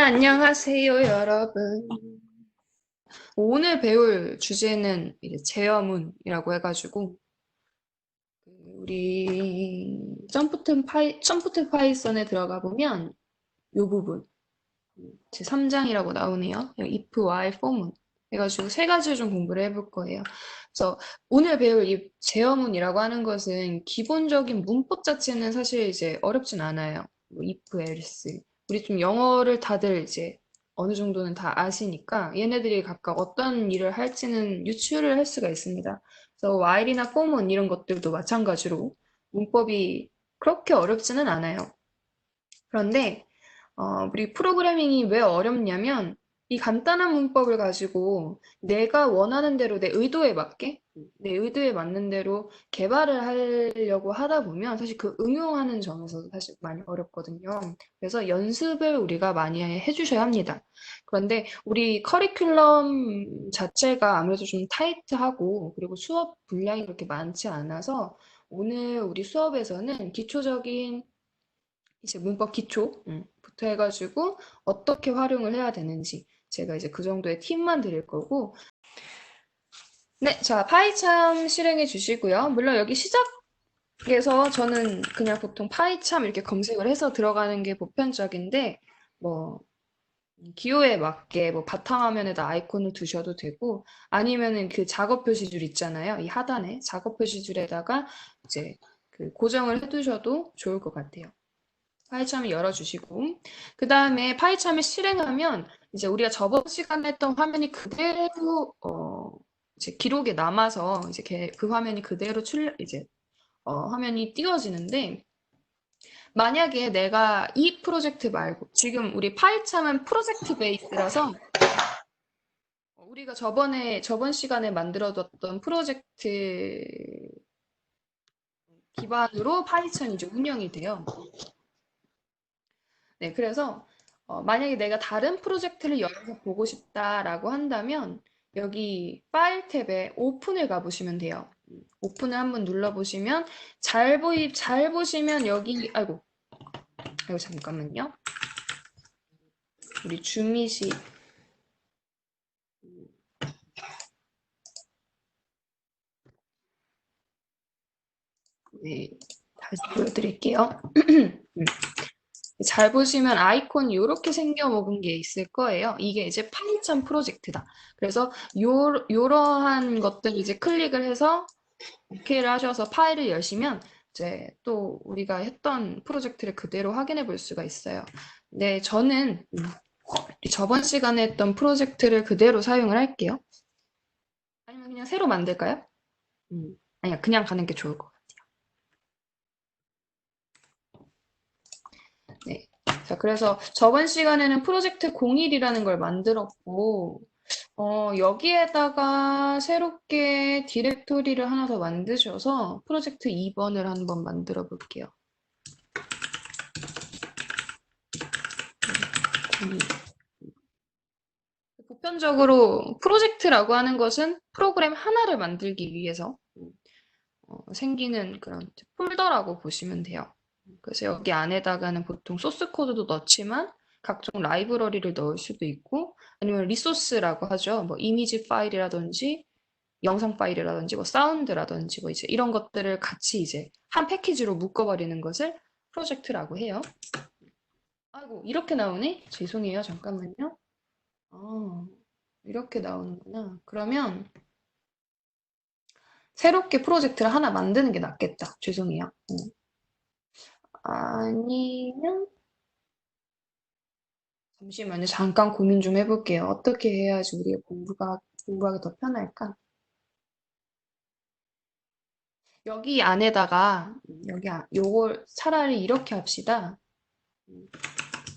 안녕하세요, 여러분. 오늘 배울 주제는 이제 제어문이라고 해가지고, 우리 점프트 파이썬에 들어가 보면 이 부분, 제 3장이라고 나오네요. if, while, for문. 해가지고 세 가지를 좀 공부를 해볼 거예요. 그래서 오늘 배울 이 제어문이라고 하는 것은 기본적인 문법 자체는 사실 이제 어렵진 않아요. 뭐 if, else. 우리 좀 영어를 다들 이제 어느 정도는 다 아시니까 얘네들이 각각 어떤 일을 할지는 유추를 할 수가 있습니다. 그래서 while이나 for문 이런 것들도 마찬가지로 문법이 그렇게 어렵지는 않아요. 그런데 우리 프로그래밍이 왜 어렵냐면 이 간단한 문법을 가지고 내가 원하는 대로 내 의도에 맞는 대로 개발을 하려고 하다 보면 사실 그 응용하는 점에서 사실 많이 어렵거든요. 그래서 연습을 우리가 많이 해주셔야 합니다. 그런데 우리 커리큘럼 자체가 아무래도 좀 타이트하고 그리고 수업 분량이 그렇게 많지 않아서 오늘 우리 수업에서는 기초적인 이제 문법 기초부터 해가지고 어떻게 활용을 해야 되는지 제가 이제 그 정도의 팁만 드릴 거고. 네, 자, 파이참 실행해 주시고요. 물론 여기 시작에서 저는 그냥 보통 파이참 이렇게 검색을 해서 들어가는 게 보편적인데 뭐 기호에 맞게 뭐 바탕화면에다 아이콘을 두셔도 되고 아니면은 그 작업 표시줄 있잖아요. 이 하단에 작업 표시줄에다가 이제 그 고정을 해두셔도 좋을 것 같아요. 파이참을 열어주시고 그 다음에 파이참을 실행하면 이제 우리가 저번 시간에 했던 화면이 그대로 이제 기록에 남아서 이제 그 화면이 그대로 화면이 띄워지는데 만약에 내가 이 프로젝트 말고 지금 우리 파이참은 프로젝트 베이스라서 우리가 저번 시간에 만들어뒀던 프로젝트 기반으로 파이참이 이제 운영이 돼요. 네, 그래서 만약에 내가 다른 프로젝트를 열어서 보고 싶다라고 한다면 여기 파일 탭에 오픈을 가보시면 돼요. 오픈을 한번 눌러보시면 잘 보시면 여기 아이고 잠깐만요. 우리 주밋이 네, 다시 보여드릴게요. 잘 보시면 아이콘이 이렇게 생겨먹은 게 있을 거예요. 이게 이제 파이썬 프로젝트다. 그래서 요러한 것들 이제 클릭을 해서 OK를 하셔서 파일을 여시면 이제 또 우리가 했던 프로젝트를 그대로 확인해 볼 수가 있어요. 네, 저는 저번 시간에 했던 프로젝트를 그대로 사용을 할게요. 아니면 그냥 새로 만들까요? 아니야, 그냥 가는 게 좋을 것 같아요. 네. 자, 그래서 저번 시간에는 프로젝트 01이라는 걸 만들었고, 여기에다가 새롭게 디렉토리를 하나 더 만드셔서 프로젝트 2번을 한번 만들어 볼게요. 보편적으로 프로젝트라고 하는 것은 프로그램 하나를 만들기 위해서 생기는 그런 폴더라고 보시면 돼요. 그래서 여기 안에다가는 보통 소스 코드도 넣지만 각종 라이브러리를 넣을 수도 있고 아니면 리소스라고 하죠. 뭐 이미지 파일이라든지 영상 파일이라든지 뭐 사운드라든지 뭐 이제 이런 것들을 같이 이제 한 패키지로 묶어버리는 것을 프로젝트라고 해요. 아이고 이렇게 나오네? 죄송해요. 잠깐만요. 아, 이렇게 나오는구나. 그러면 새롭게 프로젝트를 하나 만드는 게 낫겠다. 죄송해요. 아니면 잠시만요. 잠깐 고민 좀 해볼게요. 어떻게 해야지 우리가 공부하기 더 편할까? 여기 안에다가 요걸 차라리 이렇게 합시다.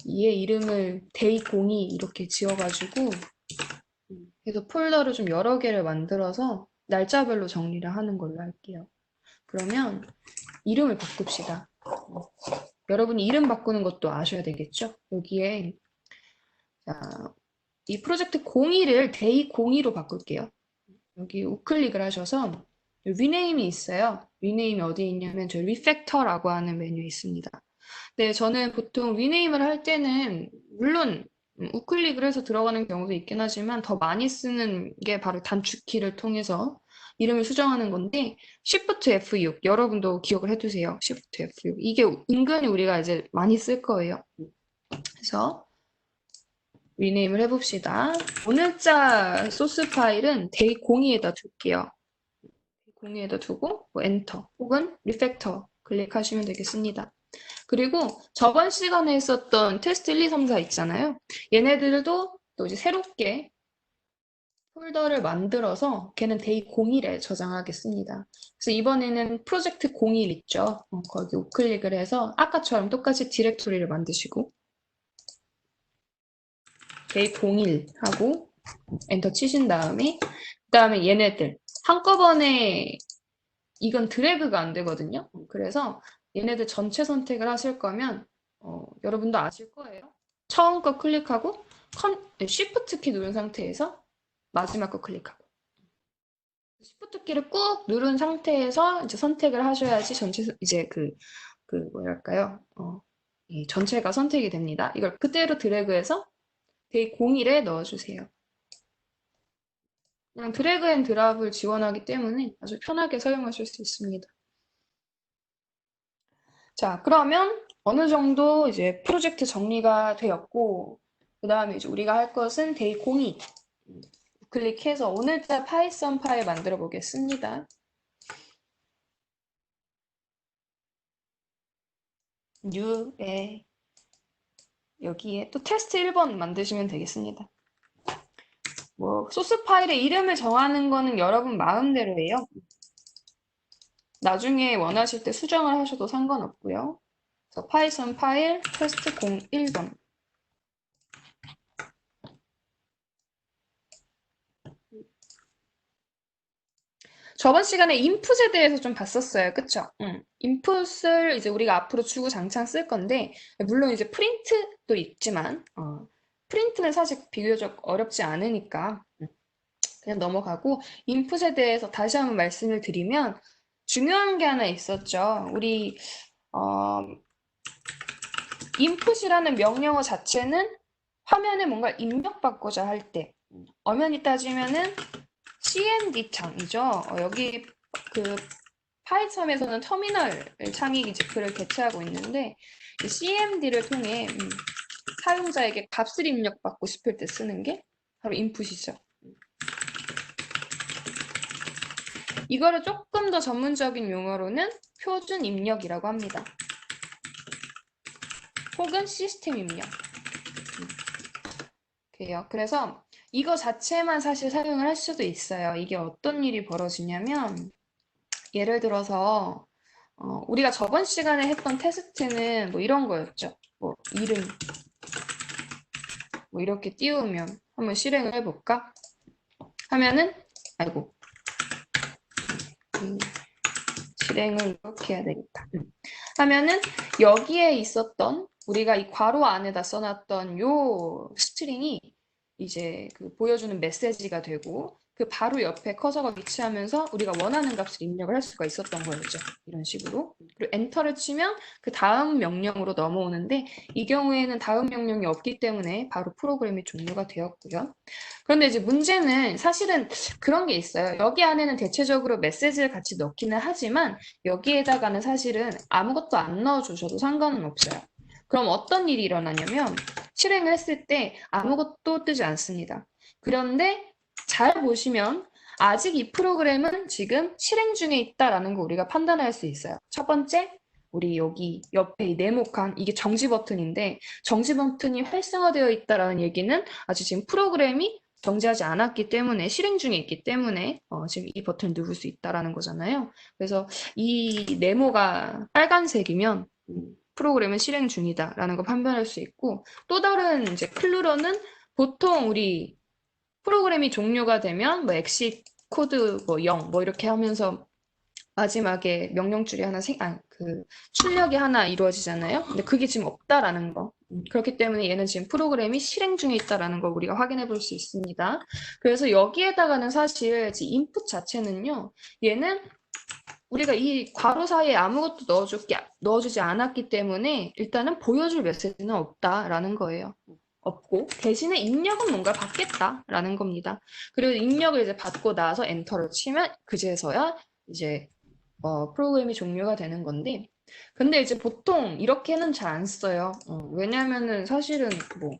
얘 이름을 데이02 이렇게 지어가지고 그래서 폴더를 좀 여러 개를 만들어서 날짜별로 정리를 하는 걸로 할게요. 그러면 이름을 바꿉시다. 여러분이 이름 바꾸는 것도 아셔야 되겠죠? 여기에 자, 이 프로젝트 02를 데이 02로 바꿀게요. 여기 우클릭을 하셔서 리네임이 있어요. 리네임이 어디에 있냐면 저 리팩터라고 하는 메뉴에 있습니다. 네, 저는 보통 리네임을 할 때는 물론 우클릭을 해서 들어가는 경우도 있긴 하지만 더 많이 쓰는 게 바로 단축키를 통해서 이름을 수정하는 건데 Shift F6 여러분도 기억을 해두세요. Shift F6 이게 은근히 우리가 이제 많이 쓸 거예요. 그래서 리네임을 해봅시다. 오늘자 소스 파일은 데이02에다 둘게요. 공유에다 두고 뭐 엔터 혹은 리팩터 클릭하시면 되겠습니다. 그리고 저번 시간에 했었던 테스트 1, 2, 3, 4 있잖아요. 얘네들도 또 이제 새롭게 폴더를 만들어서 걔는 데이 01에 저장하겠습니다. 그래서 이번에는 프로젝트 01 있죠. 거기 우클릭을 해서 아까처럼 똑같이 디렉토리를 만드시고 데이 01 하고 엔터 치신 다음에 그다음에 얘네들 한꺼번에 이건 드래그가 안 되거든요. 그래서 얘네들 전체 선택을 하실 거면 여러분도 아실 거예요. 처음 거 클릭하고 Shift 키 누른 상태에서 마지막 거 클릭하고 Shift 키를 꾹 누른 상태에서 이제 선택을 하셔야지 전체 이제 뭐랄까요? 이 전체가 선택이 됩니다. 이걸 그대로 드래그해서 데이 01에 넣어주세요. 그냥 드래그 앤 드랍을 지원하기 때문에 아주 편하게 사용하실 수 있습니다. 자, 그러면 어느 정도 이제 프로젝트 정리가 되었고, 그 다음에 이제 우리가 할 것은 데이 02 클릭해서 오늘자 파이썬 파일 만들어 보겠습니다. New에 여기에 또 테스트 1번 만드시면 되겠습니다. 뭐 소스 파일의 이름을 정하는 거는 여러분 마음대로예요. 나중에 원하실 때 수정을 하셔도 상관없고요. 그래서 파이썬 파일 테스트 01번 저번 시간에 인풋에 대해서 좀 봤었어요. 그쵸? 인풋을 이제 우리가 앞으로 주구장창 쓸 건데, 물론 이제 프린트도 있지만, 프린트는 사실 비교적 어렵지 않으니까, 그냥 넘어가고, 인풋에 대해서 다시 한번 말씀을 드리면, 중요한 게 하나 있었죠. 우리, 어, 인풋이라는 명령어 자체는 화면에 뭔가 입력받고자 할 때, 엄연히 따지면은 CMD 창이죠. 여기 그 파이썬에서는 터미널 창이 이제 글을 대체하고 있는데 이 CMD를 통해 사용자에게 값을 입력받고 싶을 때 쓰는 게 바로 인풋이죠. 이거를 조금 더 전문적인 용어로는 표준 입력이라고 합니다. 혹은 시스템 입력. 그래서 이거 자체만 사실 사용을 할 수도 있어요. 이게 어떤 일이 벌어지냐면 예를 들어서 우리가 저번 시간에 했던 테스트는 뭐 이런 거였죠. 뭐 이름 뭐 이렇게 띄우면 한번 실행을 해볼까? 하면은 아이고 실행을 이렇게 해야 되겠다. 하면은 여기에 있었던 우리가 이 괄호 안에다 써놨던 요 스트링이 이제 그 보여주는 메시지가 되고 그 바로 옆에 커서가 위치하면서 우리가 원하는 값을 입력을 할 수가 있었던 거였죠. 이런 식으로. 그리고 엔터를 치면 그 다음 명령으로 넘어오는데 이 경우에는 다음 명령이 없기 때문에 바로 프로그램이 종료가 되었고요. 그런데 이제 문제는 사실은 그런 게 있어요. 여기 안에는 대체적으로 메시지를 같이 넣기는 하지만 여기에다가는 사실은 아무것도 안 넣어주셔도 상관은 없어요. 그럼 어떤 일이 일어나냐면 실행을 했을 때 아무것도 뜨지 않습니다. 그런데 잘 보시면 아직 이 프로그램은 지금 실행 중에 있다라는 거 우리가 판단할 수 있어요. 첫 번째, 우리 여기 옆에 이 네모칸 이게 정지 버튼인데 정지 버튼이 활성화되어 있다라는 얘기는 아직 지금 프로그램이 정지하지 않았기 때문에 실행 중에 있기 때문에 지금 이 버튼을 누를 수 있다라는 거잖아요. 그래서 이 네모가 빨간색이면 프로그램은 실행 중이다라는 거 판별할 수 있고 또 다른 이제 클루러는 보통 우리 프로그램이 종료가 되면 뭐 엑시 코드 뭐 0 뭐 이렇게 하면서 마지막에 명령줄이 하나 출력이 하나 이루어지잖아요. 근데 그게 지금 없다라는 거. 그렇기 때문에 얘는 지금 프로그램이 실행 중에 있다라는 걸 우리가 확인해 볼 수 있습니다. 그래서 여기에다가는 사실 인풋 자체는요. 얘는 우리가 이 괄호 사이에 아무것도 넣어주지 않았기 때문에 일단은 보여줄 메시지는 없다라는 거예요. 없고 대신에 입력은 뭔가 받겠다라는 겁니다. 그리고 입력을 이제 받고 나서 엔터를 치면 그제서야 이제 프로그램이 종료가 되는 건데 근데 이제 보통 이렇게는 잘 안 써요. 왜냐면은 사실은 뭐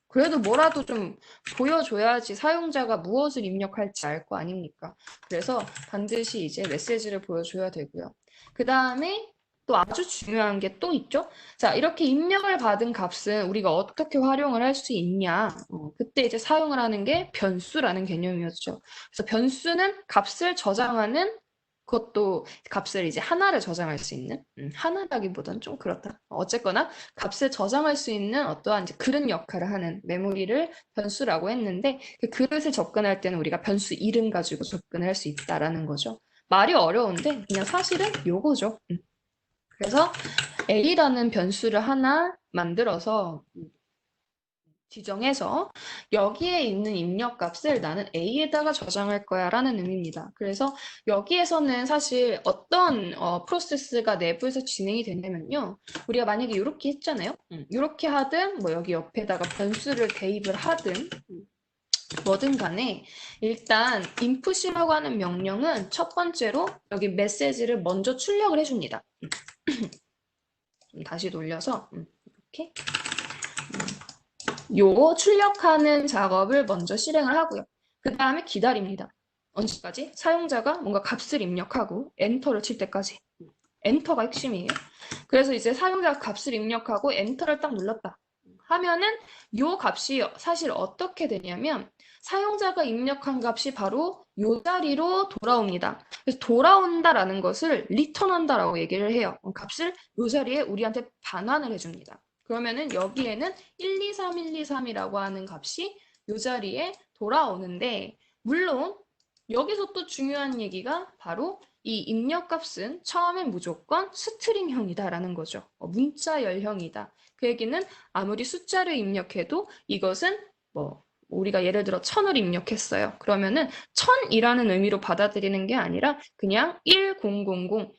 그래도 뭐라도 좀 보여줘야지 사용자가 무엇을 입력할지 알 거 아닙니까? 그래서 반드시 이제 메시지를 보여줘야 되고요. 그 다음에 또 아주 중요한 게 또 있죠? 자, 이렇게 입력을 받은 값은 우리가 어떻게 활용을 할 수 있냐? 그때 이제 사용을 하는 게 변수라는 개념이었죠. 그래서 변수는 값을 저장하는 그것도 값을 이제 하나를 저장할 수 있는 하나라기보단 좀 그렇다. 어쨌거나 값을 저장할 수 있는 어떠한 이제 그릇 역할을 하는 메모리를 변수라고 했는데 그 그릇을 접근할 때는 우리가 변수 이름 가지고 접근을 할 수 있다라는 거죠. 말이 어려운데 그냥 사실은 요거죠. 그래서 A라는 변수를 하나 만들어서 지정해서 여기에 있는 입력값을 나는 A에다가 저장할 거야 라는 의미입니다. 그래서 여기에서는 사실 어떤 프로세스가 내부에서 진행이 되냐면요. 우리가 만약에 이렇게 했잖아요. 이렇게 하든 뭐 여기 옆에다가 변수를 대입을 하든 뭐든 간에 일단 input이라고 하는 명령은 첫 번째로 여기 메시지를 먼저 출력을 해줍니다. 좀 다시 돌려서 이렇게 요 출력하는 작업을 먼저 실행을 하고요. 그 다음에 기다립니다. 언제까지? 사용자가 뭔가 값을 입력하고 엔터를 칠 때까지. 엔터가 핵심이에요. 그래서 이제 사용자가 값을 입력하고 엔터를 딱 눌렀다 하면은 요 값이 사실 어떻게 되냐면 사용자가 입력한 값이 바로 요 자리로 돌아옵니다. 그래서 돌아온다라는 것을 리턴한다라고 얘기를 해요. 값을 요 자리에 우리한테 반환을 해줍니다. 그러면은 여기에는 1, 2, 3, 1, 2, 3이라고 하는 값이 요 자리에 돌아오는데 물론 여기서 또 중요한 얘기가 바로 이 입력값은 처음엔 무조건 스트링형이다라는 거죠. 문자열형이다. 그 얘기는 아무리 숫자를 입력해도 이것은 뭐 우리가 예를 들어 1000을 입력했어요. 그러면은 1000이라는 의미로 받아들이는 게 아니라 그냥 1000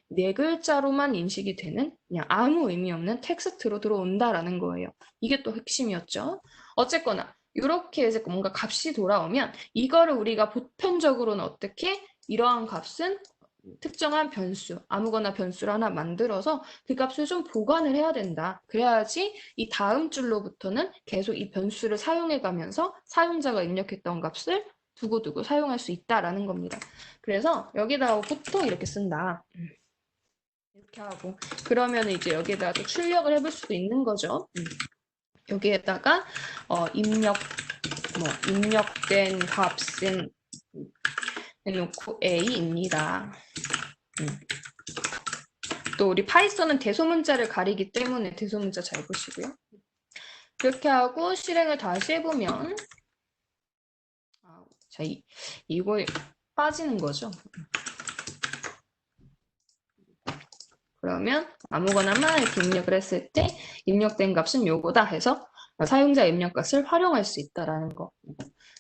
네 글자로만 인식이 되는 그냥 아무 의미 없는 텍스트로 들어온다라는 거예요. 이게 또 핵심이었죠. 어쨌거나 이렇게 해서 뭔가 값이 돌아오면 이거를 우리가 보편적으로는 어떻게 이러한 값은 특정한 변수, 아무거나 변수를 하나 만들어서 그 값을 좀 보관을 해야 된다. 그래야지 이 다음 줄로부터는 계속 이 변수를 사용해 가면서 사용자가 입력했던 값을 두고두고 사용할 수 있다라는 겁니다. 그래서 여기다가 보통 이렇게 쓴다. 이렇게 하고 그러면 이제 여기에다가 또 출력을 해볼 수도 있는 거죠. 여기에다가 입력된 값은 해놓고 A입니다. 또 우리 파이썬은 대소문자를 가리기 때문에 대소문자 잘 보시고요. 그렇게 하고 실행을 다시 해보면 자, 이거 빠지는 거죠. 그러면 아무거나만 이렇게 입력을 했을 때 입력된 값은 요거다 해서 사용자 입력값을 활용할 수 있다라는 거.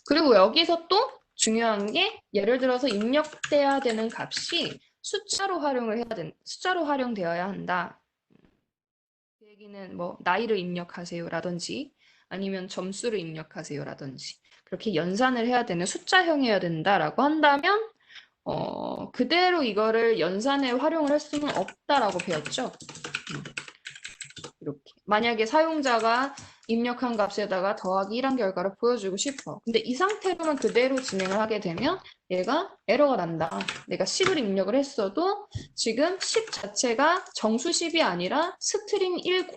그리고 여기서 또 중요한 게 예를 들어서 입력돼야 되는 값이 숫자로 활용되어야 한다. 그 얘기는 뭐 나이를 입력하세요라든지 아니면 점수를 입력하세요라든지 그렇게 연산을 해야 되는 숫자형이어야 된다라고 한다면 그대로 이거를 연산에 활용을 할 수는 없다라고 배웠죠. 이렇게. 만약에 사용자가 입력한 값에다가 더하기 1한 결과를 보여주고 싶어. 근데 이 상태로만 그대로 진행을 하게 되면 얘가 에러가 난다. 내가 10을 입력을 했어도 지금 10 자체가 정수 10이 아니라 스트링 10,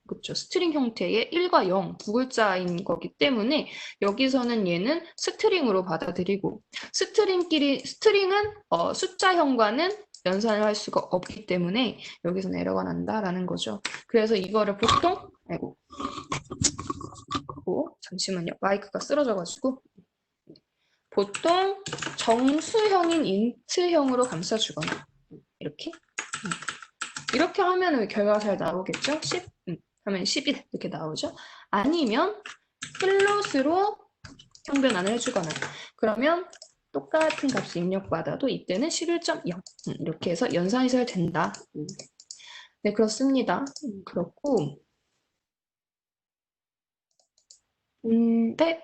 그쵸? 스트링 형태의 1과 0 두 글자인 거기 때문에 여기서는 얘는 스트링으로 받아들이고 스트링은 숫자형과는 연산을 할 수가 없기 때문에 여기서는 에러가 난다라는 거죠. 그래서 이거를 보통 잠시만요. 마이크가 쓰러져가지고 보통 정수형인 인트형으로 감싸주거나 이렇게 하면 결과가 잘 나오겠죠? 10 하면 11 이렇게 나오죠? 아니면 플롯으로 형변환을 해주거나 그러면 똑같은 값을 입력받아도 이때는 11.0 이렇게 해서 연산이 잘 된다. 네, 그렇습니다. 그렇고 네,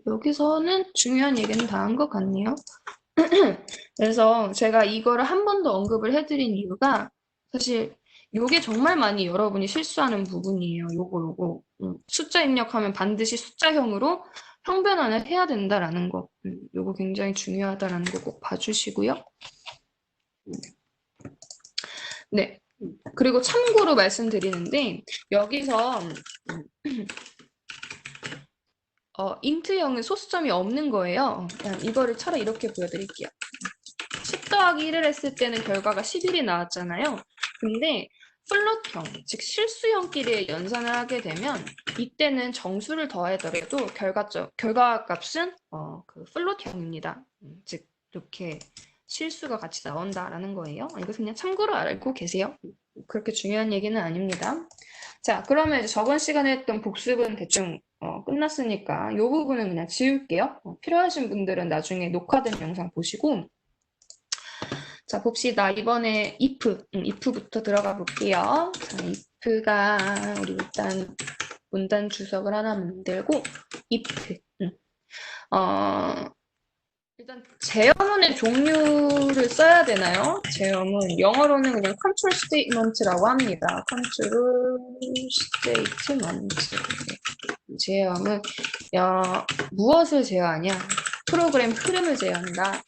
여기서는 중요한 얘기는 다 한 것 같네요. 그래서 제가 이거를 한 번 더 언급을 해드린 이유가 사실 요게 정말 많이 여러분이 실수하는 부분이에요. 요거. 숫자 입력하면 반드시 숫자형으로 형변환을 해야 된다라는 거. 요거 굉장히 중요하다라는 거 꼭 봐주시고요. 네. 그리고 참고로 말씀드리는데 여기서 인트형은 소수점이 없는 거예요. 그냥 이거를 차라리 이렇게 보여드릴게요. 10 더하기 1을 했을 때는 결과가 11이 나왔잖아요. 근데 플롯형, 즉 실수형끼리의 연산을 하게 되면 이때는 정수를 더하더라도 결과값은 그 플롯형입니다. 즉 이렇게 실수가 같이 나온다라는 거예요. 이거 그냥 참고로 알고 계세요. 그렇게 중요한 얘기는 아닙니다. 자, 그러면 이제 저번 시간에 했던 복습은 대충 끝났으니까 이 부분은 그냥 지울게요. 필요하신 분들은 나중에 녹화된 영상 보시고 자, 봅시다. 이번에 if부터 들어가 볼게요. 자, if가 우리 일단 문단 주석을 하나 만들고 if 일단 제어문의 종류를 써야 되나요? 제어문 영어로는 그냥 control statement라고 합니다. control statement 제어문 무엇을 제어하냐? 프로그램 흐름을 제어한다.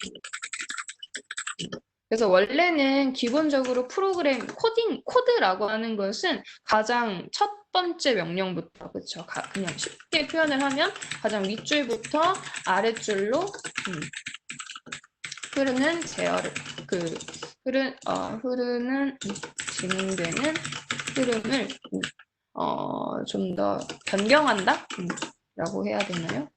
그래서 원래는 기본적으로 프로그램 코드라고 하는 것은 가장 첫 번째 명령부터 그렇죠. 그냥 쉽게 표현을 하면 가장 윗줄부터 아랫줄로 흐르는 제어를 흐르는 진행되는 흐름을 좀 더 변경한다 라고 해야 되나요?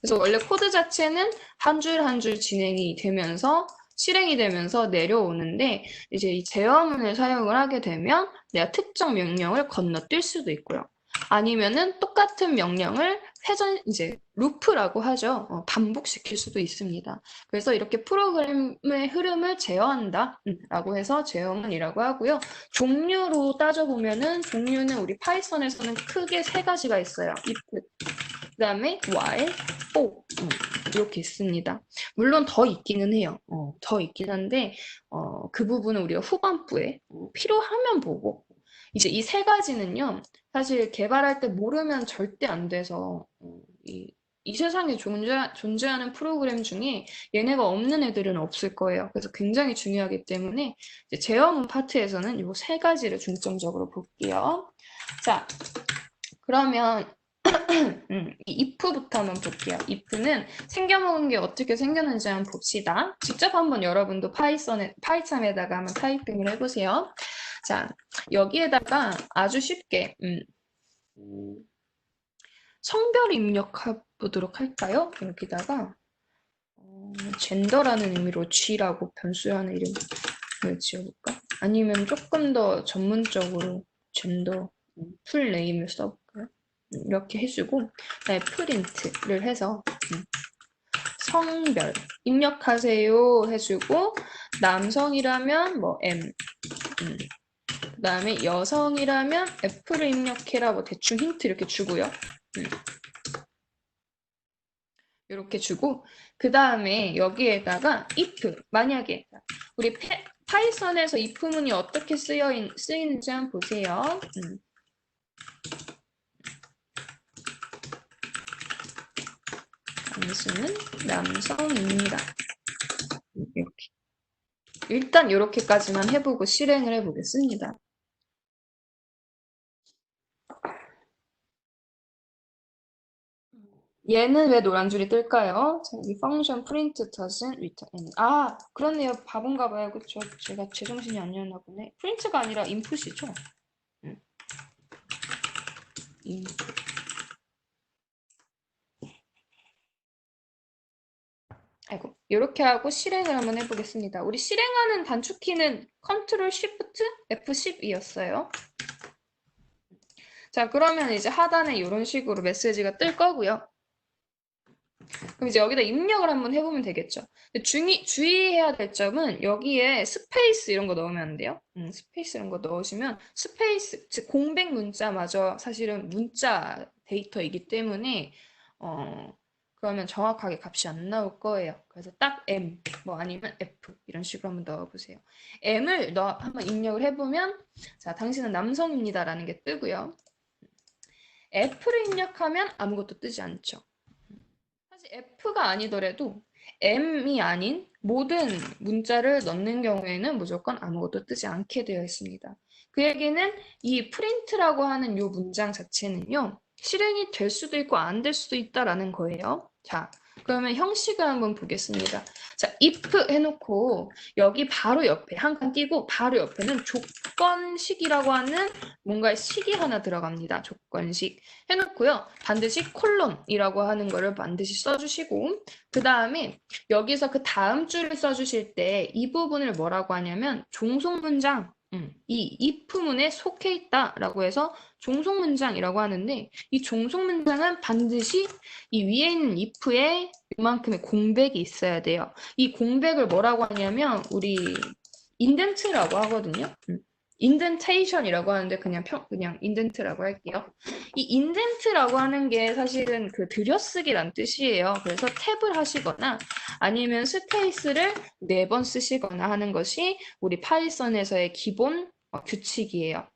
그래서 원래 코드 자체는 한 줄 한 줄 진행이 되면서 실행이 되면서 내려오는데 이제 이 제어문을 사용을 하게 되면 내가 특정 명령을 건너뛸 수도 있고요. 아니면은 똑같은 명령을 이제 루프라고 하죠. 반복시킬 수도 있습니다. 그래서 이렇게 프로그램의 흐름을 제어한다 라고 해서 제어문이라고 하고요. 종류로 따져보면은 종류는 우리 파이썬에서는 크게 세 가지가 있어요. if, 그 다음에 while, for 이렇게 있습니다. 물론 더 있기는 해요. 더 있긴 한데 그 부분은 우리가 후반부에 필요하면 보고 이제 이 세 가지는요. 사실 개발할 때 모르면 절대 안 돼서 이 세상에 존재하는 프로그램 중에 얘네가 없는 애들은 없을 거예요. 그래서 굉장히 중요하기 때문에 이제 제어문 파트에서는 이 세 가지를 중점적으로 볼게요. 자, 그러면 이 if부터 한번 볼게요. if는 생겨먹은 게 어떻게 생겼는지 한번 봅시다. 직접 한번 여러분도 파이참에다가 한번 타이핑을 해보세요. 자, 여기에다가 아주 쉽게 성별 입력해 보도록 할까요? 여기다가 젠더라는 의미로 G라고 변수하는 이름을 지어볼까? 아니면 조금 더 전문적으로 젠더 풀 네임을 써볼까요? 이렇게 해주고 그다음에 프린트를 해서 성별 입력하세요 해주고 남성이라면 뭐 M 그 다음에 여성이라면 F를 입력해라 뭐 대충 힌트 이렇게 주고요. 이렇게 주고 그 다음에 여기에다가 if 만약에 우리 파이썬에서 if문이 어떻게 쓰이는지 한번 보세요. 당신은 남성입니다. 이렇게. 일단 이렇게까지만 해보고 실행을 해보겠습니다. 얘는 왜 노란 줄이 뜰까요? 자, 이 function print doesn't return. 그렇네요. 바본가 봐요. 그쵸? 제가 제정신이 아니었나 보네. print가 아니라 input이죠. input. 아이고, 이렇게 하고 실행을 한번 해보겠습니다. 우리 실행하는 단축키는 Ctrl Shift F10이었어요. 자, 그러면 이제 하단에 이런 식으로 메시지가 뜰 거고요. 그럼 이제 여기다 입력을 한번 해보면 되겠죠. 근데 주의해야 될 점은 여기에 스페이스 이런 거 넣으면 안 돼요. 스페이스 이런 거 넣으시면 스페이스, 즉 공백 문자마저 사실은 문자 데이터이기 때문에 그러면 정확하게 값이 안 나올 거예요. 그래서 딱 M, 뭐 아니면 F 이런 식으로 한번 넣어보세요. M을 한번 입력을 해보면 자, 당신은 남성입니다라는 게 뜨고요. F를 입력하면 아무것도 뜨지 않죠. 사실 F가 아니더라도 M이 아닌 모든 문자를 넣는 경우에는 무조건 아무것도 뜨지 않게 되어 있습니다. 그 얘기는 이 프린트라고 하는 이 문장 자체는요, 실행이 될 수도 있고 안 될 수도 있다라는 거예요. 자, 그러면 형식을 한번 보겠습니다. 자, if 해놓고 여기 바로 옆에 한 칸 띄고 바로 옆에는 조건식이라고 하는 뭔가의 식이 하나 들어갑니다. 조건식. 해놓고요. 반드시 콜론이라고 하는 거를 반드시 써주시고 그 다음에 여기서 그 다음 줄을 써주실 때 이 부분을 뭐라고 하냐면 종속문장 이 if문에 속해 있다라고 해서 종속문장이라고 하는데 이 종속문장은 반드시 이 위에 있는 if에 이만큼의 공백이 있어야 돼요. 이 공백을 뭐라고 하냐면 우리 인덴트라고 하거든요. 인덴테이션이라고 하는데 그냥 인덴트라고 할게요. 이 인덴트라고 하는 게 사실은 그 들여쓰기란 뜻이에요. 그래서 탭을 하시거나 아니면 스페이스를 4번 쓰시거나 하는 것이 우리 파이썬에서의 기본 규칙이에요.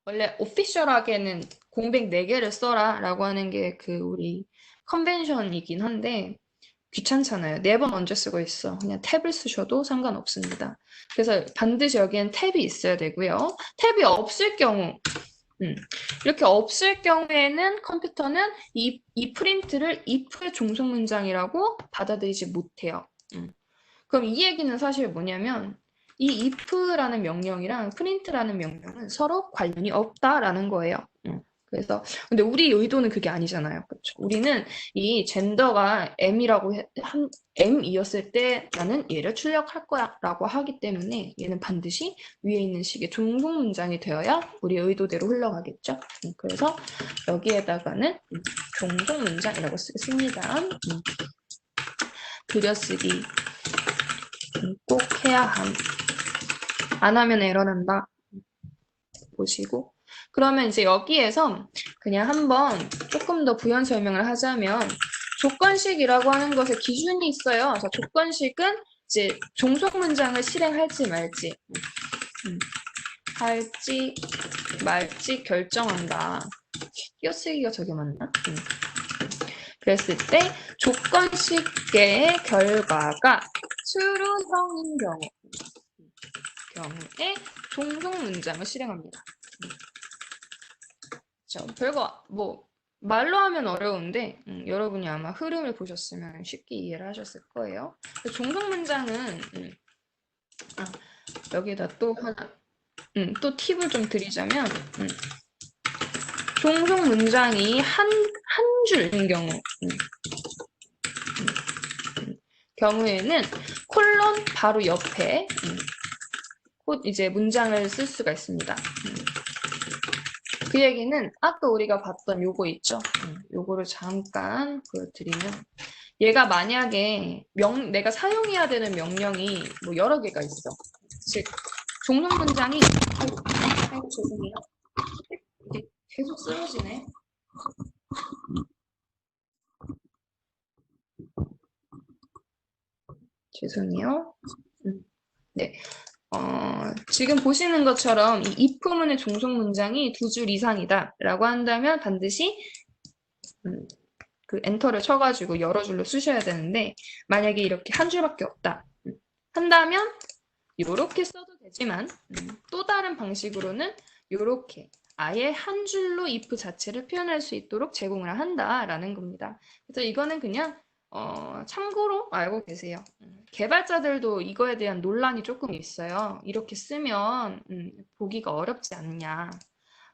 원래 오피셜하게는 공백 4개를 써라 라고 하는 게 그 우리 컨벤션이긴 한데 귀찮잖아요. 4번 언제 쓰고 있어. 그냥 탭을 쓰셔도 상관없습니다. 그래서 반드시 여기엔 탭이 있어야 되고요. 탭이 없을 경우 이렇게 없을 경우에는 컴퓨터는 이 프린트를 if의 종속 문장이라고 받아들이지 못해요. 그럼 이 얘기는 사실 뭐냐면 이 if라는 명령이랑 print라는 명령은 서로 관련이 없다라는 거예요. 그래서 근데 우리 의도는 그게 아니잖아요. 그렇죠? 우리는 이 젠더가 M이었을 때 나는 얘를 출력할 거야라고 하기 때문에 얘는 반드시 위에 있는 식의 종속 문장이 되어야 우리 의도대로 흘러가겠죠. 그래서 여기에다가는 종속 문장이라고 쓰겠습니다. 들여쓰기 꼭 해야 함. 안 하면 에러 난다. 보시고 그러면 이제 여기에서 그냥 한번 조금 더 부연 설명을 하자면 조건식이라고 하는 것에 기준이 있어요. 자, 조건식은 이제 종속 문장을 실행할지 말지 할지 말지 결정한다. 띄어쓰기가 저게 맞나? 그랬을 때 조건식의 결과가 true형인 경우에 종속 문장을 실행합니다. 별거 뭐 말로 하면 어려운데 여러분이 아마 흐름을 보셨으면 쉽게 이해를 하셨을 거예요. 종속 문장은 여기다 또 하나 또 팁을 좀 드리자면 종속 문장이 한 줄인 경우에는 콜론 바로 옆에 이제 문장을 쓸 수가 있습니다. 그 얘기는 아까 우리가 봤던 요거 있죠? 요거를 잠깐 보여드리면 얘가 만약에 내가 사용해야 되는 명령이 뭐 여러 개가 있어. 즉 종속 문장이 아이고 죄송해요. 이게 계속 쓰러지네. 죄송해요. 네. 지금 보시는 것처럼 이 if문의 종속 문장이 2줄 이상이다 라고 한다면 반드시 그 엔터를 쳐가지고 여러 줄로 쓰셔야 되는데 만약에 이렇게 한 줄밖에 없다 한다면 이렇게 써도 되지만 또 다른 방식으로는 이렇게 아예 한 줄로 if 자체를 표현할 수 있도록 제공을 한다라는 겁니다. 그래서 이거는 그냥 참고로 알고 계세요. 개발자들도 이거에 대한 논란이 조금 있어요. 이렇게 쓰면 보기가 어렵지 않냐.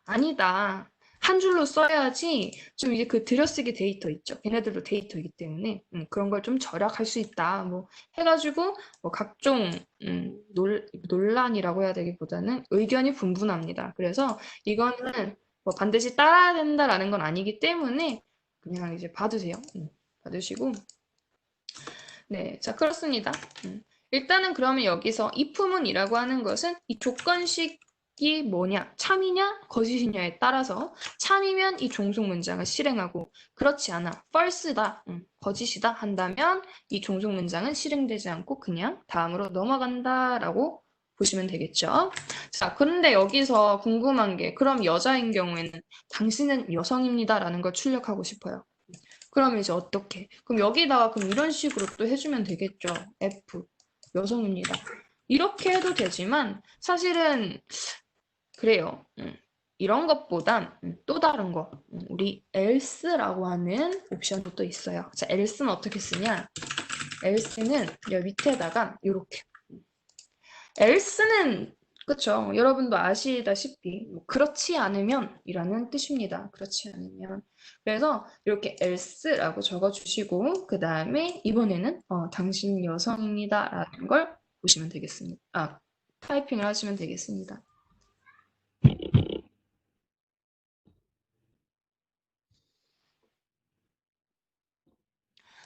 아니다. 한 줄로 써야지 좀 이제 그 들여쓰기 데이터 있죠. 걔네들도 데이터이기 때문에 그런 걸 좀 절약할 수 있다. 뭐 해가지고 뭐 각종 논란이라고 해야 되기보다는 의견이 분분합니다. 그래서 이거는 뭐 반드시 따라야 된다라는 건 아니기 때문에 그냥 이제 봐두세요. 받으시고 네, 자 그렇습니다. 일단은 그러면 여기서 if문이라고 하는 것은 이 조건식 이 뭐냐? 참이냐? 거짓이냐에 따라서 참이면 이 종속 문장을 실행하고 그렇지 않아. false다. 거짓이다 한다면 이 종속 문장은 실행되지 않고 그냥 다음으로 넘어간다라고 보시면 되겠죠. 자, 그런데 여기서 궁금한 게 그럼 여자인 경우에는 당신은 여성입니다라는 걸 출력하고 싶어요. 그러면 이제 어떻게? 그럼 여기다가 그럼 이런 식으로 또 해주면 되겠죠. F 여성입니다. 이렇게 해도 되지만 사실은 그래요. 이런 것보단 또 다른 거. 우리 else라고 하는 옵션도 또 있어요. 자, else는 어떻게 쓰냐? else는 여기 밑에다가 이렇게. else는 그쵸. 여러분도 아시다시피 뭐 그렇지 않으면 이라는 뜻입니다. 그렇지 않으면. 그래서 이렇게 else라고 적어주시고 그 다음에 이번에는 당신 여성입니다 라는 걸 보시면 되겠습니다. 타이핑을 하시면 되겠습니다.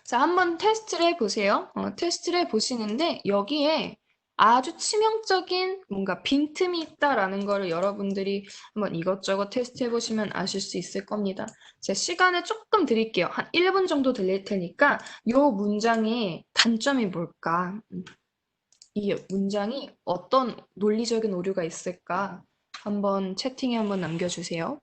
자, 한번 테스트를 해보세요. 테스트를 해보시는데 여기에 아주 치명적인 뭔가 빈틈이 있다라는 거를 여러분들이 한번 이것저것 테스트 해보시면 아실 수 있을 겁니다. 제 시간을 조금 드릴게요. 한 1분 정도 드릴 테니까 이 문장의 단점이 뭘까? 이 문장이 어떤 논리적인 오류가 있을까? 한번 채팅에 한번 남겨주세요.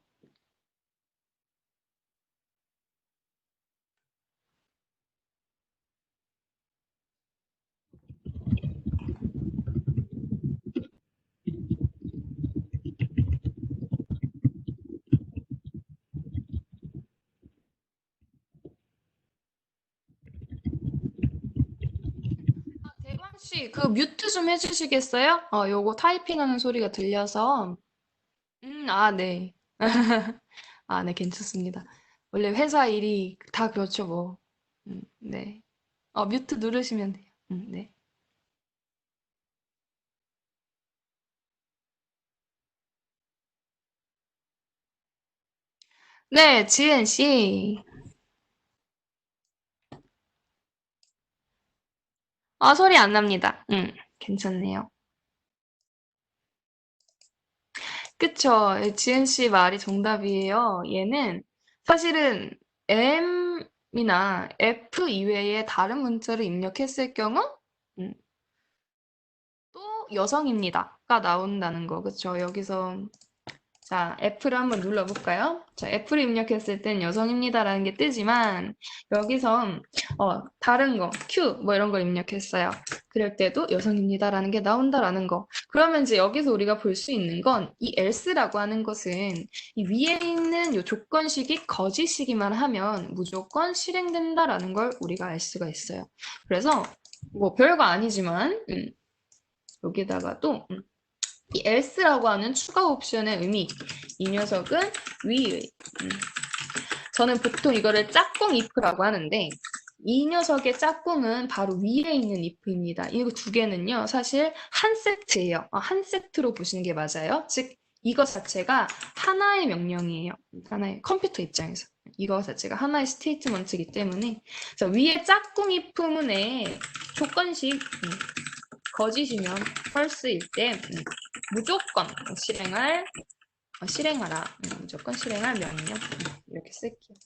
대광 씨, 그 뮤트 좀 해주시겠어요? 요거 타이핑하는 소리가 들려서. 네. 아, 네, 괜찮습니다. 원래 회사 일이 다 그렇죠, 뭐. 네. 뮤트 누르시면 돼요. 네. 네, 지은 씨. 소리 안 납니다. 괜찮네요. 그쵸. 지은 씨 말이 정답이에요. 얘는 사실은 M이나 F 이외에 다른 문자를 입력했을 경우, 음, 또 여성입니다가 나온다는 거. 그쵸. 여기서 자, F를 한번 눌러볼까요? 자, F를 입력했을 땐 여성입니다라는 게 뜨지만 여기서 다른 거, Q 뭐 이런 걸 입력했어요. 그럴 때도 여성입니다라는 게 나온다라는 거. 그러면 이제 여기서 우리가 볼 수 있는 건 이 else라고 하는 것은 이 위에 있는 이 조건식이 거짓이기만 하면 무조건 실행된다라는 걸 우리가 알 수가 있어요. 그래서 뭐 별거 아니지만 여기다가도 이 else라고 하는 추가 옵션의 의미, 이 녀석은 위의. 저는 보통 이거를 짝꿍 if라고 하는데 이 녀석의 짝꿍은 바로 위에 있는 if입니다. 이거 두 개는요, 사실 한 세트예요. 한 세트로 보시는 게 맞아요. 즉, 이거 자체가 하나의 명령이에요. 하나의 컴퓨터 입장에서. 이거 자체가 하나의 스테이트먼트이기 때문에 자, 위에 짝꿍 if문의 조건식 거짓이면 false일 때 무조건 실행하라. 무조건 실행할 명령. 이렇게 쓸게요.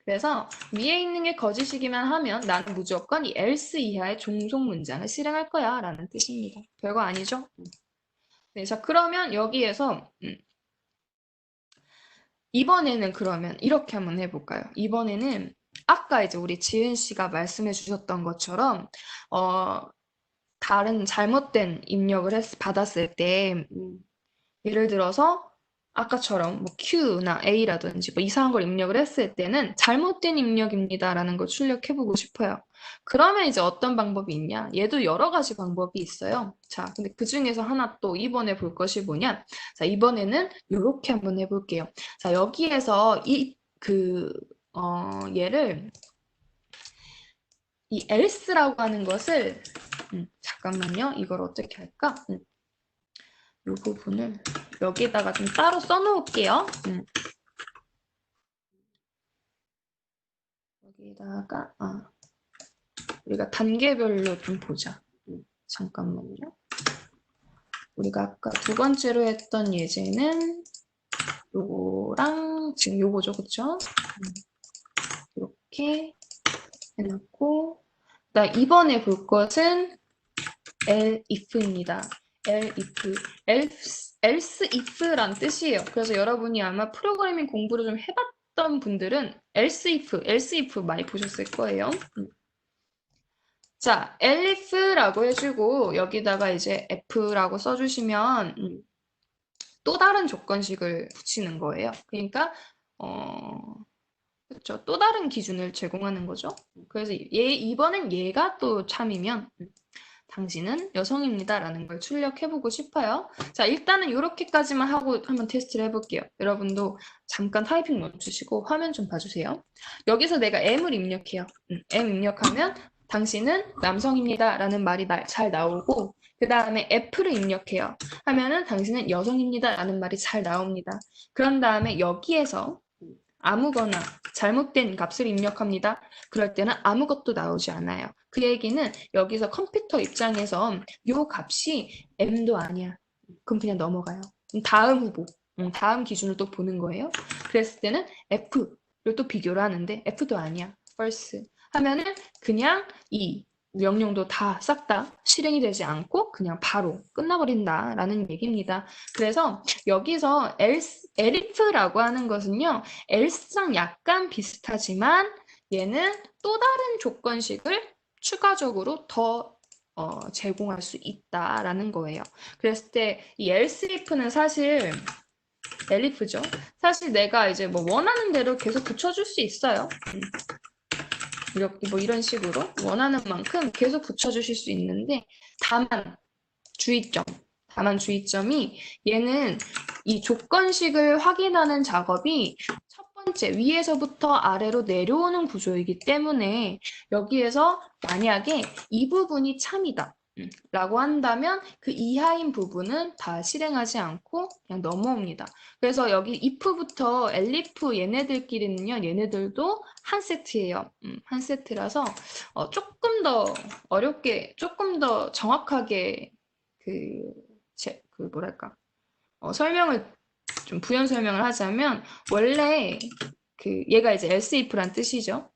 그래서 위에 있는 게 거짓이기만 하면 나는 무조건 이 else 이하의 종속 문장을 실행할 거야 라는 뜻입니다. 별거 아니죠? 네, 자, 그러면 여기에서 이번에는 그러면 이렇게 한번 해볼까요? 이번에는 아까 이제 우리 지은 씨가 말씀해 주셨던 것처럼 다른 잘못된 입력을 받았을 때 예를 들어서 아까처럼 뭐 Q나 A라든지 뭐 이상한 걸 입력을 했을 때는 잘못된 입력입니다라는 걸 출력해보고 싶어요. 그러면 이제 어떤 방법이 있냐? 얘도 여러 가지 방법이 있어요. 자, 근데 그 중에서 하나 또 이번에 볼 것이 뭐냐? 자, 이번에는 이렇게 한번 해볼게요. 자, 여기에서 얘를 이 else라고 하는 것을 잠깐만요. 이걸 어떻게 할까? 이 부분을 여기다가 좀 따로 써놓을게요. 여기다가 우리가 단계별로 좀 보자. 잠깐만요. 우리가 아까 두 번째로 했던 예제는 요거랑 지금 요거죠, 그쵸? 이렇게 해놓고 나 이번에 볼 것은 elif입니다. else if란 뜻이에요. 그래서 여러분이 아마 프로그래밍 공부를 좀 해봤던 분들은 else if 많이 보셨을 거예요. 자, elif라고 해주고 여기다가 이제 f라고 써주시면 또 다른 조건식을 붙이는 거예요. 그러니까 그렇죠. 또 다른 기준을 제공하는 거죠. 그래서 이번엔 얘가 또 참이면 당신은 여성입니다라는 걸 출력해보고 싶어요. 자, 일단은 이렇게까지만 하고 한번 테스트를 해볼게요. 여러분도 잠깐 타이핑 멈추시고 화면 좀 봐주세요. 여기서 내가 M을 입력해요. M 입력하면 당신은 남성입니다라는 말이 잘 나오고 그 다음에 F를 입력해요. 하면은 당신은 여성입니다라는 말이 잘 나옵니다. 그런 다음에 여기에서 아무거나 잘못된 값을 입력합니다. 그럴 때는 아무것도 나오지 않아요. 그 얘기는 여기서 컴퓨터 입장에서 요 값이 M도 아니야. 그럼 그냥 넘어가요. 다음 후보, 다음 기준을 또 보는 거예요. 그랬을 때는 F를 또 비교를 하는데 F도 아니야. false 하면은 그냥 이 명령도 다 싹 다 실행이 되지 않고 그냥 바로 끝나버린다라는 얘기입니다. 그래서 여기서 elif라고 하는 것은요. else랑 약간 비슷하지만 얘는 또 다른 조건식을 추가적으로 더 제공할 수 있다라는 거예요. 그랬을 때 이 else if는 사실 elif죠. 사실 내가 이제 뭐 원하는 대로 계속 붙여줄 수 있어요. 이렇게 뭐 이런 식으로 원하는 만큼 계속 붙여주실 수 있는데 다만 주의점이 얘는 이 조건식을 확인하는 작업이 첫 번째 위에서부터 아래로 내려오는 구조이기 때문에 여기에서 만약에 이 부분이 참이다 라고 한다면 그 이하인 부분은 다 실행하지 않고 그냥 넘어옵니다. 그래서 여기 if부터 elif 얘네들끼리는요. 얘네들도 한 세트예요. 한 세트라서 조금 더 어렵게 조금 더 정확하게 뭐랄까 설명을 좀 부연 설명을 하자면 원래 얘가 이제 else if란 뜻이죠.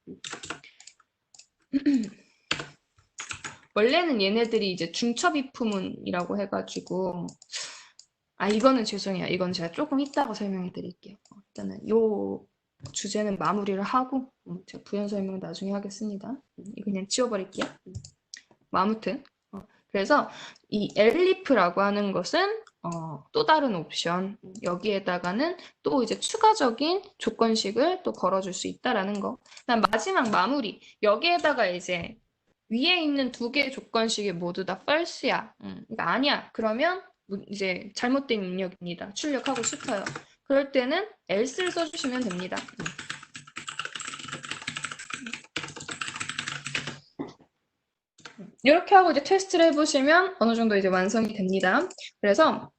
원래는 얘네들이 이제 중첩 if문이라고 해가지고 이거는 죄송해요. 이건 제가 조금 이따가 설명해 드릴게요. 일단은 요 주제는 마무리를 하고 제가 부연 설명을 나중에 하겠습니다. 이거 그냥 지워버릴게요. 아무튼 그래서 이 elif라고 하는 것은 또 다른 옵션 여기에다가는 또 이제 추가적인 조건식을 또 걸어줄 수 있다라는 거. 그다음 마지막 마무리 여기에다가 이제 위에 있는 두 개의 조건식이 모두 다 false야. 그러니까 아니야. 그러면 이제 잘못된 입력입니다. 출력하고 싶어요. 그럴 때는 else를 써주시면 됩니다. 이렇게 하고 이제 테스트를 해보시면 어느 정도 이제 완성이 됩니다. 그래서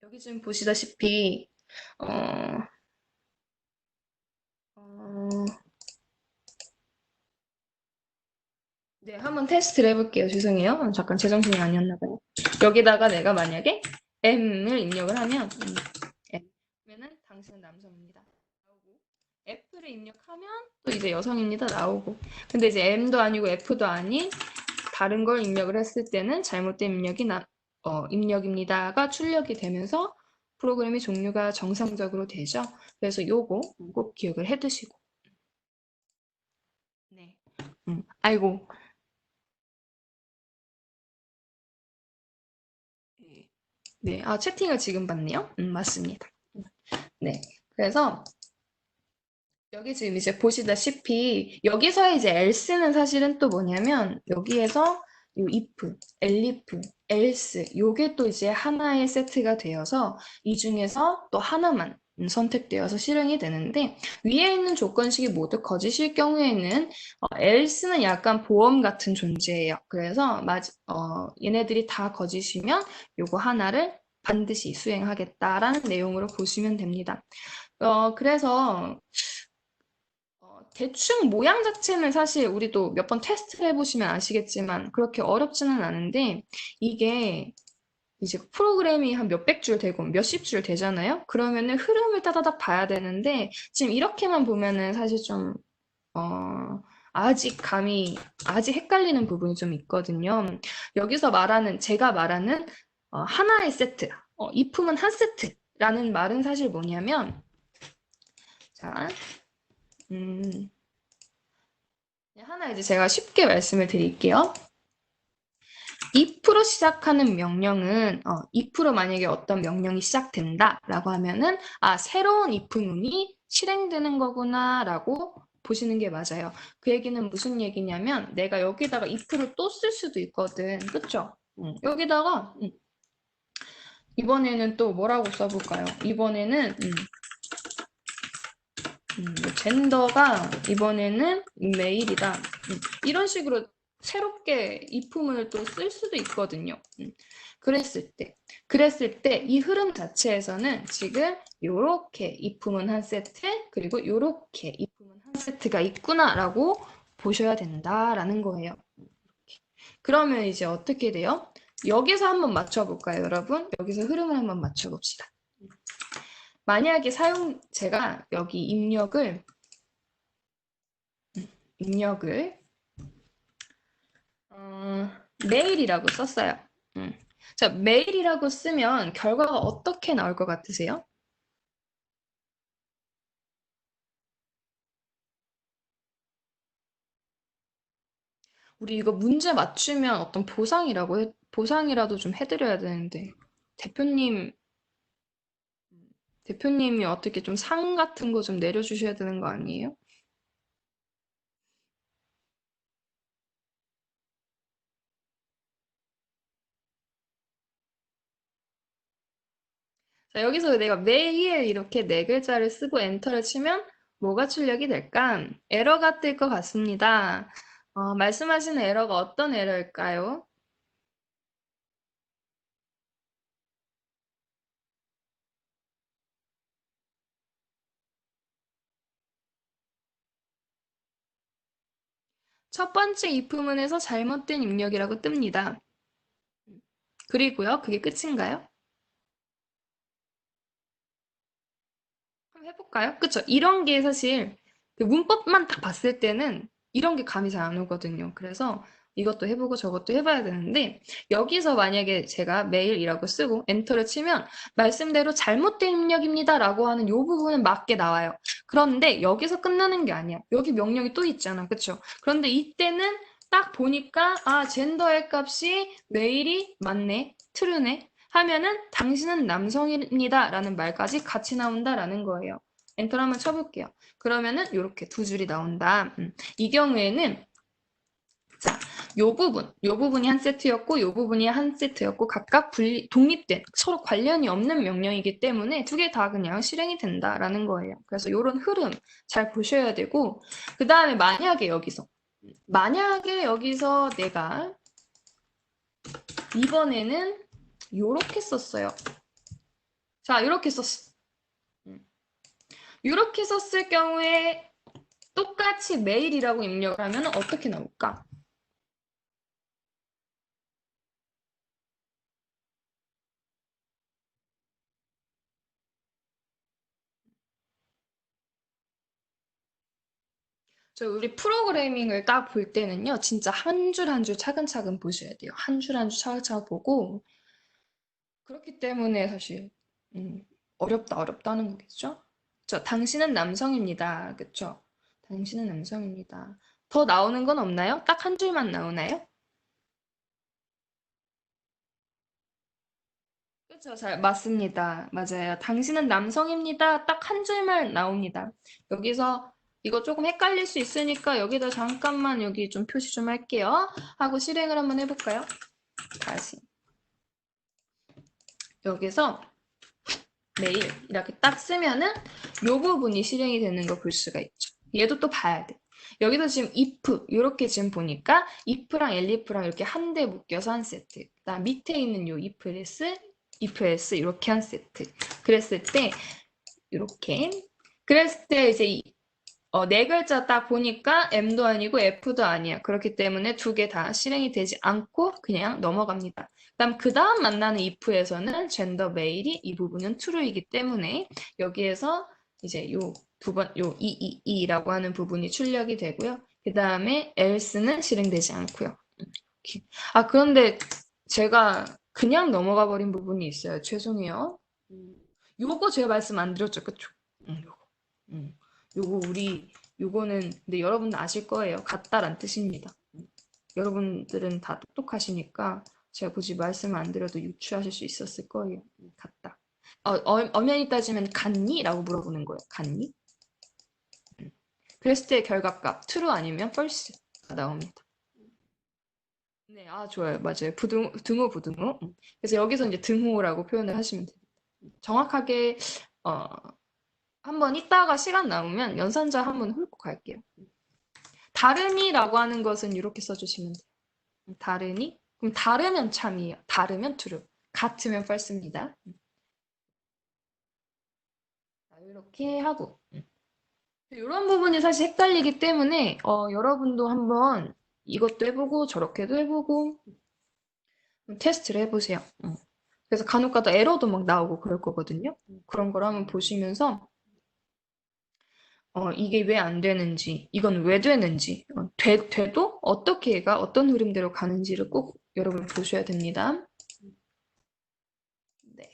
여기 지금 보시다시피 네, 한번 테스트를 해볼게요. 죄송해요. 잠깐 제정신이 아니었나 봐요. 여기다가 내가 만약에 M을 입력을 하면 M면은 당신은 남성입니다. 나오고 F를 입력하면 또 이제 여성입니다. 나오고 근데 이제 M도 아니고 F도 아닌 다른 걸 입력을 했을 때는 잘못된 입력입니다가 출력이 되면서 프로그램의 종류가 정상적으로 되죠. 그래서 요거 꼭 기억을 해두시고. 네. 아이고. 네. 채팅을 지금 봤네요. 맞습니다. 네. 그래서 여기 지금 이제 보시다시피 여기서의 이제 else는 사실은 또 뭐냐면 여기에서 요 if, elif, else 요게 또 이제 하나의 세트가 되어서 이 중에서 또 하나만 선택되어서 실행이 되는데 위에 있는 조건식이 모두 거짓일 경우에는 else는 약간 보험 같은 존재예요. 그래서 얘네들이 다 거짓이면 요거 하나를 반드시 수행하겠다라는 내용으로 보시면 됩니다. 그래서 대충 모양 자체는 사실 우리도 몇 번 테스트를 해보시면 아시겠지만 그렇게 어렵지는 않은데 이게 이제 프로그램이 한 몇백 줄 되고 몇십 줄 되잖아요. 그러면은 흐름을 따다닥 봐야 되는데 지금 이렇게만 보면은 사실 좀 어, 아직 헷갈리는 부분이 좀 있거든요. 여기서 제가 말하는 하나의 세트, 이품은 한 세트라는 말은 사실 뭐냐면, 자, 음, 하나 이제 제가 쉽게 말씀을 드릴게요. if로 시작하는 명령은 if로 만약에 어떤 명령이 시작된다라고 하면은 새로운 if문이 실행되는 거구나라고 보시는 게 맞아요. 그 얘기는 무슨 얘기냐면 내가 여기다가 if를 또 쓸 수도 있거든. 그쵸? 여기다가 이번에는 또 뭐라고 써볼까요? 이번에는 뭐 젠더가 이번에는 메일이다. 이런 식으로 새롭게 if문을 또 쓸 수도 있거든요. 그랬을 때 이 흐름 자체에서는 지금 요렇게 if문 한 세트 그리고 요렇게 if문 한 세트가 있구나라고 보셔야 된다라는 거예요. 그러면 이제 어떻게 돼요? 여기서 한번 맞춰볼까요, 여러분? 여기서 흐름을 한번 맞춰봅시다. 만약에 제가 여기 입력을 메일이라고 썼어요. 자, 메일이라고 쓰면 결과가 어떻게 나올 것 같으세요? 우리 이거 문제 맞추면 어떤 보상이라도 좀 해드려야 되는데 대표님 대표님이 어떻게 좀 상 같은 거 좀 내려주셔야 되는 거 아니에요? 자, 여기서 내가 매일 이렇게 네 글자를 쓰고 엔터를 치면 뭐가 출력이 될까? 에러가 뜰 것 같습니다. 말씀하시는 에러가 어떤 에러일까요? 첫 번째 if문에서 잘못된 입력이라고 뜹니다. 그리고요, 그게 끝인가요? 한번 해볼까요? 그쵸? 이런 게 사실 그 문법만 딱 봤을 때는 이런 게 감이 잘 안 오거든요. 그래서 이것도 해보고 저것도 해봐야 되는데 여기서 만약에 제가 메일이라고 쓰고 엔터를 치면 말씀대로 잘못된 입력입니다 라고 하는 이 부분은 맞게 나와요. 그런데 여기서 끝나는 게 아니야. 여기 명령이 또 있잖아. 그쵸? 그런데 이때는 딱 보니까 젠더의 값이 메일이 맞네. 트루네. 하면은 당신은 남성입니다 라는 말까지 같이 나온다라는 거예요. 엔터를 한번 쳐볼게요. 그러면은 이렇게 두 줄이 나온다. 이 경우에는 자, 요 부분이 한 세트였고 요 부분이 한 세트였고 각각 독립된 서로 관련이 없는 명령이기 때문에 두 개 다 그냥 실행이 된다라는 거예요. 그래서 요런 흐름 잘 보셔야 되고 그 다음에 만약에 여기서 내가 이번에는 요렇게 썼어요. 자, 요렇게 썼어. 이렇게 썼을 경우에 똑같이 메일이라고 입력을 하면 어떻게 나올까? 우리 프로그래밍을 딱 볼 때는요, 진짜 한 줄 한 줄 차근차근 보셔야 돼요. 한 줄 한 줄 차근차근 보고, 그렇기 때문에 사실, 어렵다는 거겠죠? 당신은 남성입니다. 그쵸? 당신은 남성입니다. 더 나오는 건 없나요? 딱 한 줄만 나오나요? 그쵸, 맞습니다. 맞아요. 당신은 남성입니다. 딱 한 줄만 나옵니다. 여기서 이거 조금 헷갈릴 수 있으니까 여기다 잠깐만 여기 좀 표시 좀 할게요. 하고 실행을 한번 해볼까요? 다시. 여기서 메일 이렇게 딱 쓰면은 요 부분이 실행이 되는 거 볼 수가 있죠. 얘도 또 봐야 돼. 여기서 지금 if 이렇게 지금 보니까 if랑 elif랑 이렇게 한 대 묶여서 한 세트. 그다음 밑에 있는 요 if else 이렇게 한 세트. 그랬을 때 이렇게 그랬을 때 이제 네 글자 딱 보니까 M도 아니고 F도 아니야. 그렇기 때문에 두 개 다 실행이 되지 않고 그냥 넘어갑니다. 그 다음 만나는 if에서는 젠더 메일이 이 부분은 true이기 때문에 여기에서 이제 요 두 번, 요 이라고 하는 부분이 출력이 되고요. 그 다음에 else는 실행되지 않고요. 그런데 제가 그냥 넘어가 버린 부분이 있어요. 죄송해요. 요거 제가 말씀 안 드렸죠, 그쵸? 요거. 요거는 근데 여러분들 아실 거예요. 같다란 뜻입니다. 여러분들은 다 똑똑하시니까 제가 굳이 말씀을 안 드려도 유추하실 수 있었을 거예요. 같다. 엄연히 따지면 같니? 라고 물어보는 거예요. 같니? 그랬을 때 결과값 true 아니면 false가 나옵니다. 네, 좋아요. 맞아요. 등호, 부등호. 그래서 여기서 이제 등호라고 표현을 하시면 됩니다. 정확하게, 한번 이따가 시간 남으면 연산자 한번 훑고 갈게요. 다르니라고 하는 것은 이렇게 써주시면 돼요. 다르니? 그럼 다르면 참이에요. 다르면 true. 같으면 false입니다. 이렇게 하고. 이런 부분이 사실 헷갈리기 때문에, 여러분도 한번 이것도 해보고, 저렇게도 해보고, 테스트를 해보세요. 그래서 간혹가다 에러도 막 나오고 그럴 거거든요. 그런 걸 한번 보시면서 이게 왜 안 되는지, 이건 왜 되는지, 돼도 어떻게 얘가 어떤 흐름대로 가는지를 꼭 여러분 보셔야 됩니다. 네.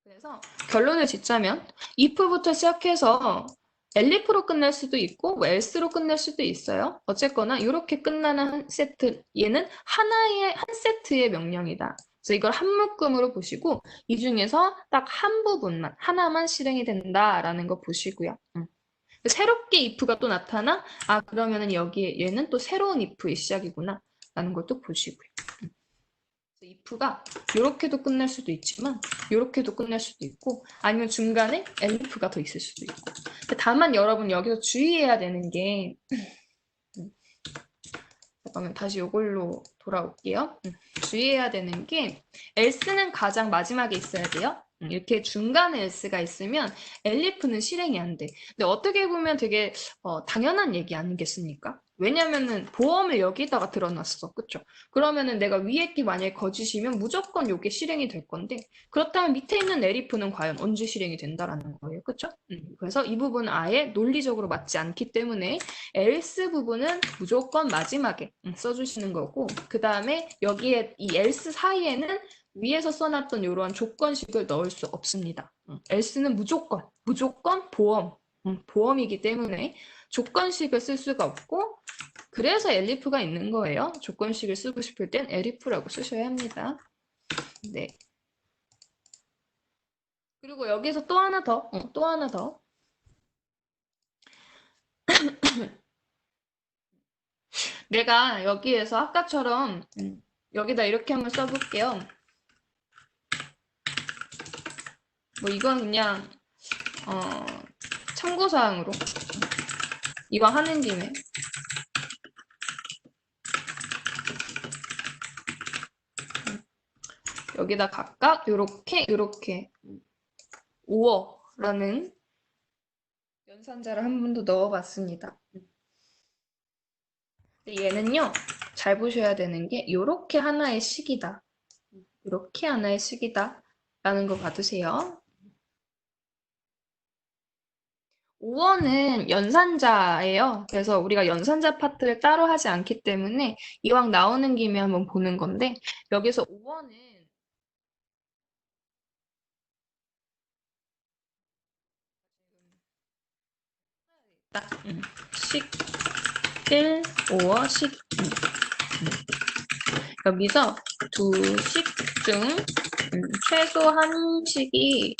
그래서 결론을 짓자면 if부터 시작해서 elif로 끝날 수도 있고 뭐 else로 끝날 수도 있어요. 어쨌거나 이렇게 끝나는 한 세트, 얘는 한 세트의 명령이다. 그래서 이걸 한 묶음으로 보시고 이 중에서 딱 한 부분만, 하나만 실행이 된다라는 거 보시고요. 새롭게 if가 또 나타나? 그러면은 여기에 얘는 또 새로운 if의 시작이구나 라는 걸 또 보시고요. if가 이렇게도 끝날 수도 있지만 이렇게도 끝날 수도 있고 아니면 중간에 elif가 더 있을 수도 있고 다만 여러분 여기서 주의해야 되는 게 잠깐만 다시 이걸로 돌아올게요. 주의해야 되는 게 else는 가장 마지막에 있어야 돼요. 이렇게 중간에 else가 있으면 elif는 실행이 안 돼. 근데 어떻게 보면 되게 당연한 얘기 아니겠습니까? 왜냐면은 보험을 여기다가 들어놨어. 그쵸? 그러면은 내가 위에 게 만약에 거짓이면 무조건 요게 실행이 될 건데 그렇다면 밑에 있는 elif는 과연 언제 실행이 된다라는 거예요. 그쵸? 그래서 이 부분은 아예 논리적으로 맞지 않기 때문에 else 부분은 무조건 마지막에 써주시는 거고 그 다음에 여기에 이 else 사이에는 위에서 써놨던 이러한 조건식을 넣을 수 없습니다. else는 무조건 보험이기 때문에 조건식을 쓸 수가 없고 그래서 elif가 있는 거예요. 조건식을 쓰고 싶을 땐 elif라고 쓰셔야 합니다. 네. 그리고 여기서 또 하나 더. 내가 여기에서 아까처럼 여기다 이렇게 한번 써볼게요. 뭐 이건 그냥 참고사항으로 이거 하는 김에 여기다 각각 요렇게 5어라는 연산자를 한 번 더 넣어봤습니다. 근데 얘는요 잘 보셔야 되는 게 요렇게 하나의 식이다. 이렇게 하나의 식이다 라는 거 봐두세요. 5원은 연산자예요. 그래서 우리가 연산자 파트를 따로 하지 않기 때문에 이왕 나오는 김에 한번 보는 건데 여기서 5원은 딱 식 1, 5어 식 여기서 두 식 중 최소 한 식이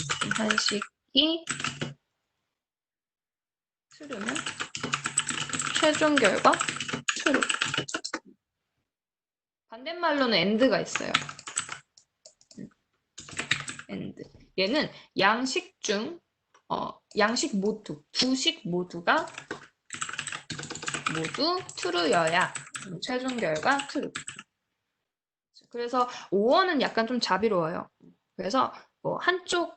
트루면 최종 결과 트루. 반대말로는 end가 있어요. end. 얘는 양식 중 양식 모두 두 식 모두가 모두 true여야 최종 결과 true. 그래서 5원은 약간 좀 자비로워요. 그래서 뭐 한쪽이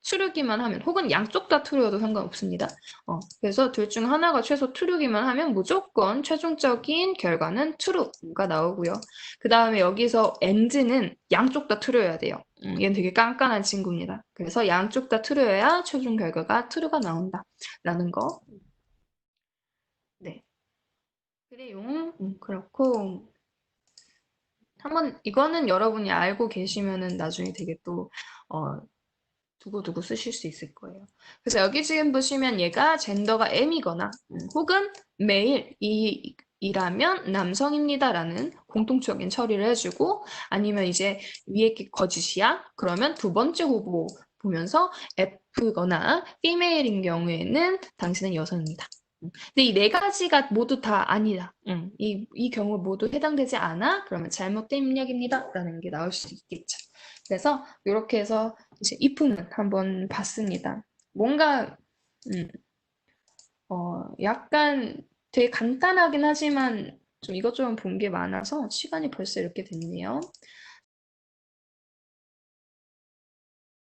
true기만 하면 혹은 양쪽 다 true여도 상관없습니다. 그래서 둘 중 하나가 최소 true기만 하면 무조건 최종적인 결과는 true가 나오고요. 그 다음에 여기서 and는 양쪽 다 true여야 돼요. 얘는 되게 깐깐한 친구입니다. 그래서 양쪽 다 true여야 최종 결과가 true가 나온다라는 거. 네. 그래요. 그렇고 한번 이거는 여러분이 알고 계시면은 나중에 되게 또 두고두고 쓰실 수 있을 거예요. 그래서 여기 지금 보시면 얘가 젠더가 M이거나 혹은 메일이라면 남성입니다라는 공통적인 처리를 해주고 아니면 이제 위에 게 거짓이야? 그러면 두 번째 후보 보면서 F거나 female인 경우에는 당신은 여성입니다. 근데 이 네 가지가 모두 다 아니다. 이 경우 모두 해당되지 않아? 그러면 잘못된 입력입니다. 라는 게 나올 수 있겠죠. 그래서 이렇게 해서 이제 if는 한번 봤습니다. 뭔가 약간 되게 간단하긴 하지만 좀 이것저것 본 게 많아서 시간이 벌써 이렇게 됐네요.